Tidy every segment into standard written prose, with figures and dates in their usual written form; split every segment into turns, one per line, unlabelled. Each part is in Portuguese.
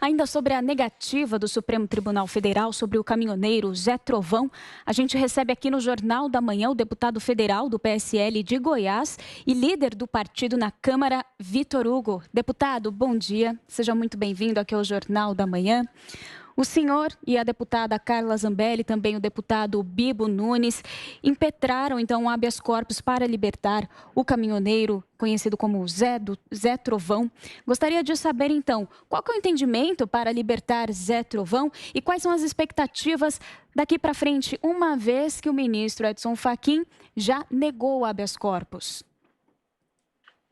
Ainda sobre a negativa do Supremo Tribunal Federal sobre o caminhoneiro Zé Trovão, a gente recebe aqui no Jornal da Manhã o deputado federal do PSL de Goiás e líder do partido na Câmara, Vitor Hugo. Deputado, bom dia. Seja muito bem-vindo aqui ao Jornal da Manhã. O senhor e a deputada Carla Zambelli, também o deputado Bibo Nunes, impetraram então um habeas corpus para libertar o caminhoneiro conhecido como Zé Trovão. Gostaria de saber então, qual que é o entendimento para libertar Zé Trovão e quais são as expectativas daqui para frente, uma vez que o ministro Edson Fachin já negou o habeas corpus?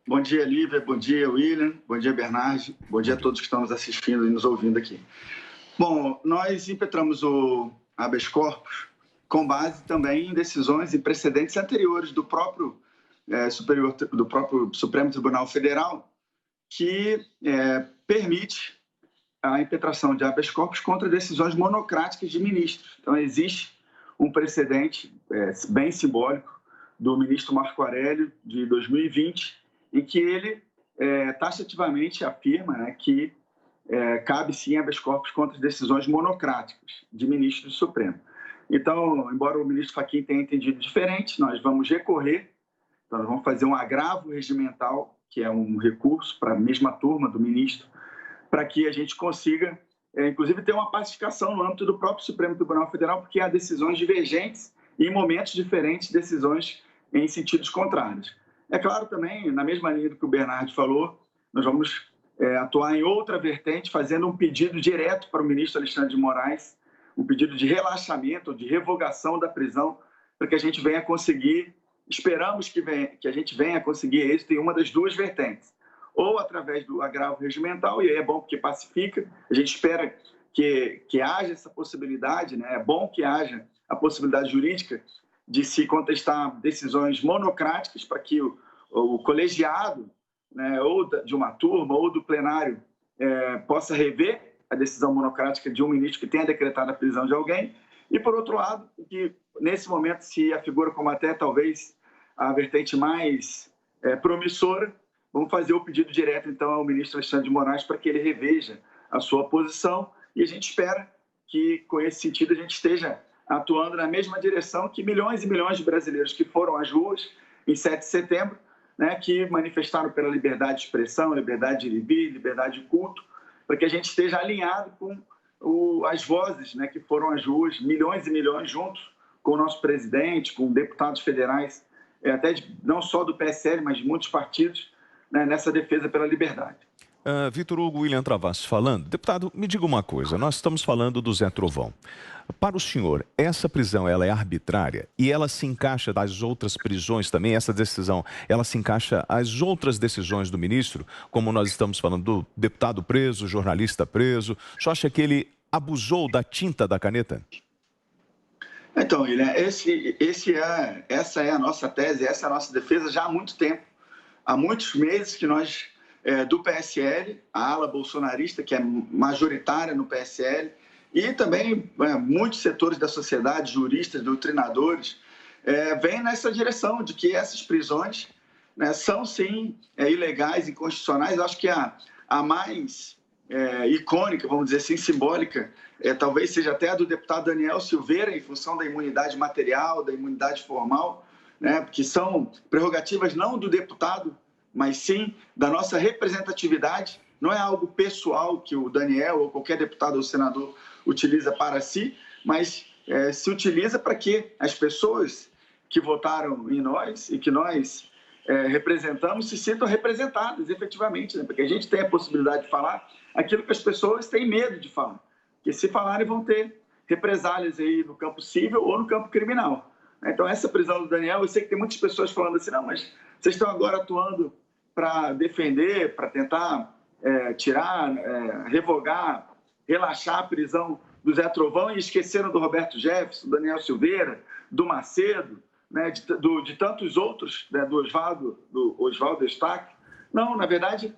Bom dia, Lívia. Bom dia, William. Bom dia, Bernardo. Bom dia a todos que estão nos assistindo e nos ouvindo aqui. Bom, nós impetramos o habeas corpus com base também em decisões e precedentes anteriores do próprio Supremo Tribunal Federal, que permite a impetração de habeas corpus contra decisões monocráticas de ministros. Então, existe um precedente bem simbólico do ministro Marco Aurélio, de 2020, em que ele taxativamente afirma que cabe sim habeas corpus contra decisões monocráticas de ministros do Supremo. Então, embora o ministro Fachin tenha entendido diferente, nós vamos recorrer, então nós vamos fazer um agravo regimental, que é um recurso para a mesma turma do ministro, para que a gente consiga, inclusive, ter uma pacificação no âmbito do próprio Supremo Tribunal Federal, porque há decisões divergentes e, em momentos diferentes, decisões em sentidos contrários. É claro também, na mesma linha do que o Bernardo falou, nós vamos atuar em outra vertente, fazendo um pedido direto para o ministro Alexandre de Moraes, um pedido de relaxamento, de revogação da prisão, para que a gente venha conseguir, esperamos que a gente venha conseguir êxito em uma das duas vertentes, ou através do agravo regimental, e aí é bom porque pacifica, a gente espera que haja essa possibilidade, né? É bom que haja a possibilidade jurídica de se contestar decisões monocráticas para que o colegiado, né, ou de uma turma ou do plenário possa rever a decisão monocrática de um ministro que tenha decretado a prisão de alguém, e, por outro lado, que nesse momento se afigura como até talvez a vertente mais promissora, vamos fazer o pedido direto então ao ministro Alexandre de Moraes para que ele reveja a sua posição, e a gente espera que com esse sentido a gente esteja atuando na mesma direção que milhões e milhões de brasileiros que foram às ruas em 7 de setembro, né, que manifestaram pela liberdade de expressão, liberdade de ir e vir, liberdade de culto, para que a gente esteja alinhado com as vozes, né, que foram às ruas, milhões e milhões, juntos com o nosso presidente, com deputados federais, não só do PSL, mas de muitos partidos, né, nessa defesa pela liberdade.
Vitor Hugo, William Travassos falando. Deputado, me diga uma coisa, nós estamos falando do Zé Trovão. Para o senhor, essa prisão ela é arbitrária e ela se encaixa das outras prisões também, essa decisão, ela se encaixa às outras decisões do ministro, como nós estamos falando do deputado preso, jornalista preso. O senhor acha que ele abusou da tinta da caneta?
Então, William, essa é a nossa tese, essa é a nossa defesa já há muito tempo. Há muitos meses que nós, do PSL, a ala bolsonarista, que é majoritária no PSL, e também muitos setores da sociedade, juristas, doutrinadores, vêm nessa direção de que essas prisões, né, são, sim, ilegais e inconstitucionais. Eu acho que a mais icônica, vamos dizer assim, simbólica, talvez seja até a do deputado Daniel Silveira, em função da imunidade material, da imunidade formal, né, que são prerrogativas não do deputado, mas sim da nossa representatividade. Não é algo pessoal que o Daniel ou qualquer deputado ou senador utiliza para si, mas se utiliza para que as pessoas que votaram em nós e que nós representamos se sintam representadas efetivamente, né? Porque a gente tem a possibilidade de falar aquilo que as pessoas têm medo de falar, porque se falarem vão ter represálias aí no campo civil ou no campo criminal. Então, essa prisão do Daniel, eu sei que tem muitas pessoas falando assim, não, mas vocês estão agora atuando para defender, para tentar tirar, revogar, relaxar a prisão do Zé Trovão e esqueceram do Roberto Jefferson, do Daniel Silveira, do Macedo, né, de tantos outros, né, do Oswaldo Eustáquio. Não, na verdade,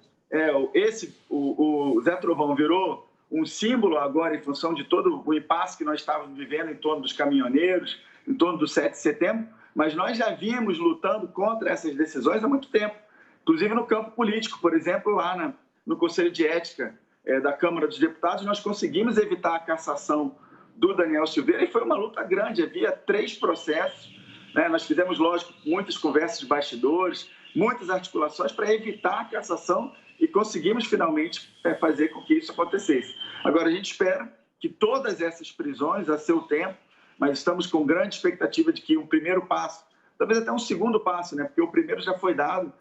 o Zé Trovão virou um símbolo agora em função de todo o impasse que nós estávamos vivendo em torno dos caminhoneiros, em torno do 7 de setembro, mas nós já vínhamos lutando contra essas decisões há muito tempo, inclusive no campo político, por exemplo, lá no Conselho de Ética da Câmara dos Deputados, nós conseguimos evitar a cassação do Daniel Silveira, e foi uma luta grande, havia 3 processos, né? Nós fizemos, lógico, muitas conversas de bastidores, muitas articulações para evitar a cassação e conseguimos finalmente fazer com que isso acontecesse. Agora, a gente espera que todas essas prisões, a seu tempo, mas estamos com grande expectativa de que um primeiro passo, talvez até um segundo passo, né? Porque o primeiro já foi dado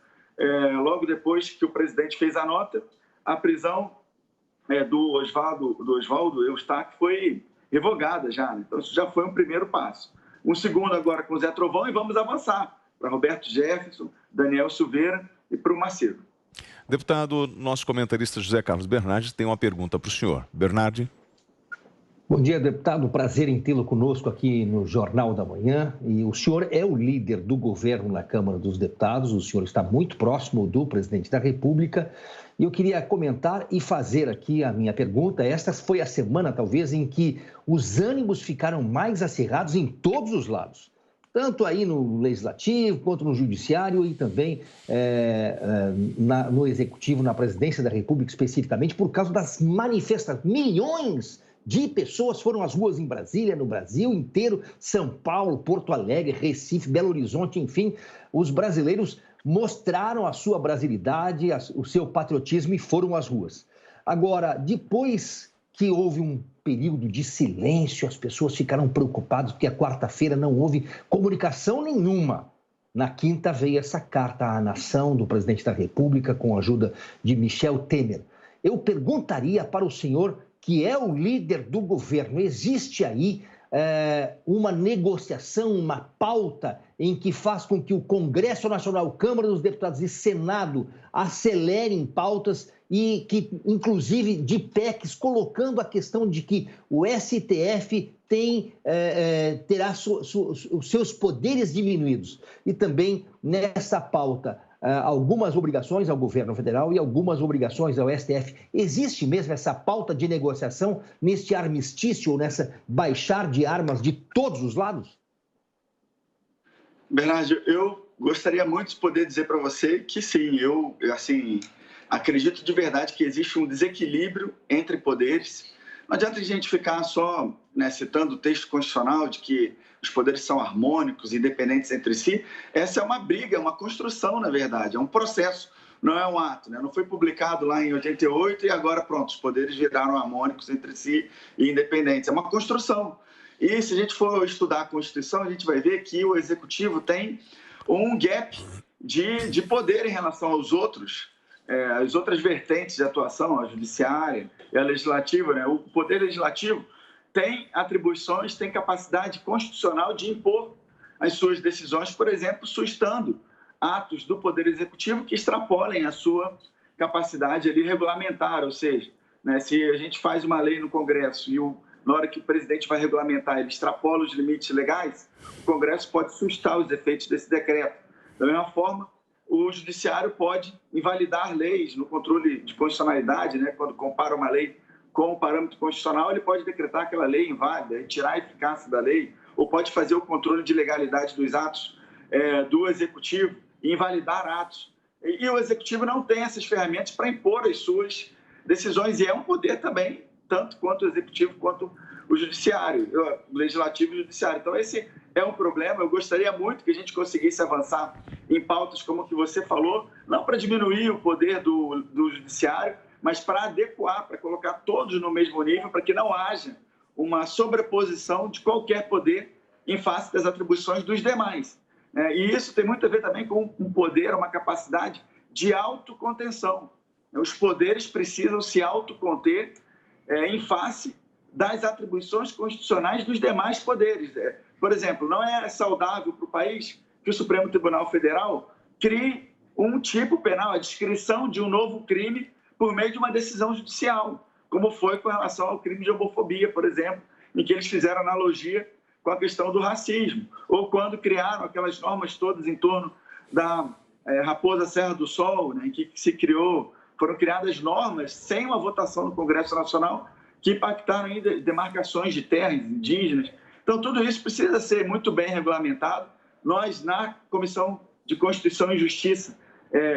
logo depois que o presidente fez a nota, a prisão do Oswaldo Eustáquio foi revogada já, né? Então isso já foi um primeiro passo. Um segundo agora com o Zé Trovão, e vamos avançar para Roberto Jefferson, Daniel Silveira e para o Macedo.
Deputado, nosso comentarista José Carlos Bernardi tem uma pergunta para o senhor. Bernardi.
Bom dia, deputado. Prazer em tê-lo conosco aqui no Jornal da Manhã. E o senhor é o líder do governo na Câmara dos Deputados, o senhor está muito próximo do presidente da República. E eu queria comentar e fazer aqui a minha pergunta. Esta foi a semana, talvez, em que os ânimos ficaram mais acirrados em todos os lados. Tanto aí no Legislativo, quanto no Judiciário e também no Executivo, na Presidência da República especificamente, por causa das manifestações. Milhões de pessoas foram às ruas em Brasília, no Brasil inteiro, São Paulo, Porto Alegre, Recife, Belo Horizonte, enfim. Os brasileiros mostraram a sua brasilidade, o seu patriotismo e foram às ruas. Agora, depois que houve um período de silêncio, as pessoas ficaram preocupadas porque a quarta-feira não houve comunicação nenhuma. Na quinta veio essa carta à nação do presidente da República com a ajuda de Michel Temer. Eu perguntaria para o senhor, que é o líder do governo, existe aí uma negociação, uma pauta em que faz com que o Congresso Nacional, Câmara dos Deputados e Senado acelerem pautas e que, inclusive, de PECs, colocando a questão de que o STF terá os seus poderes diminuídos. E também nessa pauta algumas obrigações ao governo federal e algumas obrigações ao STF. Existe mesmo essa pauta de negociação neste armistício ou nessa baixar de armas de todos os lados?
Bernardo, eu gostaria muito de poder dizer para você que sim, eu acredito de verdade que existe um desequilíbrio entre poderes. Não adianta a gente ficar só citando o texto constitucional de que os poderes são harmônicos, independentes entre si. Essa é uma briga, é uma construção, na verdade, é um processo, não é um ato. Né? Não foi publicado lá em 88 e agora, pronto, os poderes viraram harmônicos entre si e independentes. É uma construção. E se a gente for estudar a Constituição, a gente vai ver que o Executivo tem um gap de poder em relação aos outros, as outras vertentes de atuação, a judiciária e a legislativa. Né? O poder legislativo tem atribuições, tem capacidade constitucional de impor as suas decisões, por exemplo, sustando atos do Poder Executivo que extrapolem a sua capacidade ali regulamentar, ou seja, né, se a gente faz uma lei no Congresso e na hora que o presidente vai regulamentar, ele extrapola os limites legais, o Congresso pode sustar os efeitos desse decreto. Da mesma forma, o Judiciário pode invalidar leis no controle de constitucionalidade, né, quando compara uma lei com o parâmetro constitucional, ele pode decretar aquela lei inválida, tirar a eficácia da lei, ou pode fazer o controle de legalidade dos atos do Executivo e invalidar atos. E o Executivo não tem essas ferramentas para impor as suas decisões, e é um poder também, tanto quanto o Executivo quanto o Judiciário, o Legislativo e o Judiciário. Então, esse é um problema. Eu gostaria muito que a gente conseguisse avançar em pautas como o que você falou, não para diminuir o poder do Judiciário, mas para adequar, para colocar todos no mesmo nível, para que não haja uma sobreposição de qualquer poder em face das atribuições dos demais. E isso tem muito a ver também com um poder, uma capacidade de autocontenção. Os poderes precisam se autoconter em face das atribuições constitucionais dos demais poderes. Por exemplo, não é saudável para o país que o Supremo Tribunal Federal crie um tipo penal, a descrição de um novo crime por meio de uma decisão judicial, como foi com relação ao crime de homofobia, por exemplo, em que eles fizeram analogia com a questão do racismo, ou quando criaram aquelas normas todas em torno da Raposa Serra do Sol, né, em que foram criadas normas sem uma votação no Congresso Nacional que impactaram em demarcações de terras indígenas. Então, tudo isso precisa ser muito bem regulamentado. Nós, na Comissão de Constituição e Justiça,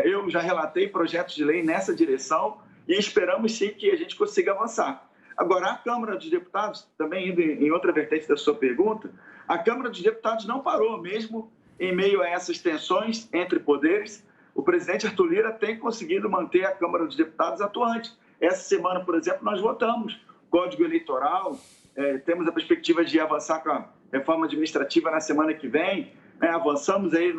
eu já relatei projetos de lei nessa direção e esperamos sim que a gente consiga avançar. Agora, a Câmara dos Deputados, também indo em outra vertente da sua pergunta, a Câmara dos Deputados não parou, mesmo em meio a essas tensões entre poderes. O presidente Arthur Lira tem conseguido manter a Câmara dos Deputados atuante. Essa semana, por exemplo, nós votamos Código Eleitoral, temos a perspectiva de avançar com a reforma administrativa na semana que vem, avançamos aí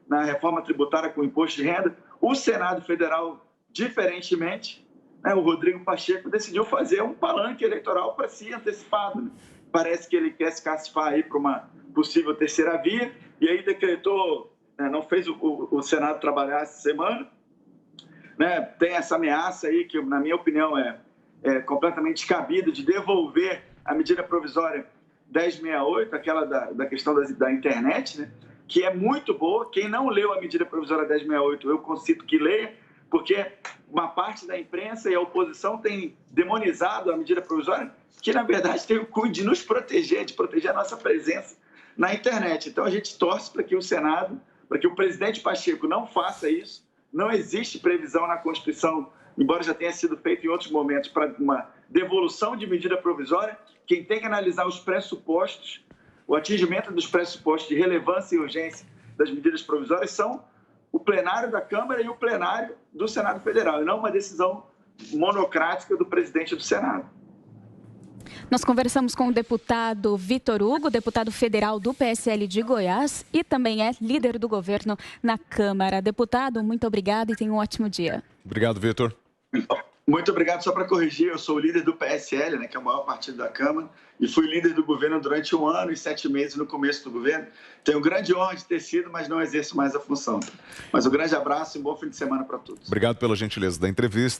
na reforma tributária com o imposto de renda. O Senado Federal, diferentemente, o Rodrigo Pacheco decidiu fazer um palanque eleitoral para si antecipado. Parece que ele quer se cacifar aí para uma possível terceira via, e aí decretou, não fez o Senado trabalhar essa semana, tem essa ameaça aí que, na minha opinião, é completamente descabida, de devolver a medida provisória 1068, aquela da questão da internet, que é muito boa. Quem não leu a medida provisória 1068, eu concito que leia, porque uma parte da imprensa e a oposição tem demonizado a medida provisória, que, na verdade, tem o cunho de nos proteger, de proteger a nossa presença na internet. Então, a gente torce para que o Senado, para que o presidente Pacheco não faça isso. Não existe previsão na Constituição, embora já tenha sido feito em outros momentos, para uma devolução de medida provisória. Quem tem que analisar os pressupostos, o atingimento dos pressupostos de relevância e urgência das medidas provisórias são o plenário da Câmara e o plenário do Senado Federal, e não uma decisão monocrática do presidente do Senado.
Nós conversamos com o deputado Vitor Hugo, deputado federal do PSL de Goiás e também é líder do governo na Câmara. Deputado, muito obrigado e tenha um ótimo dia.
Obrigado, Vitor.
Muito obrigado. Só para corrigir, eu sou o líder do PSL, que é o maior partido da Câmara, e fui líder do governo durante 1 ano e 7 meses no começo do governo. Tenho grande honra de ter sido, mas não exerço mais a função. Mas um grande abraço e um bom fim de semana para todos.
Obrigado pela gentileza da entrevista.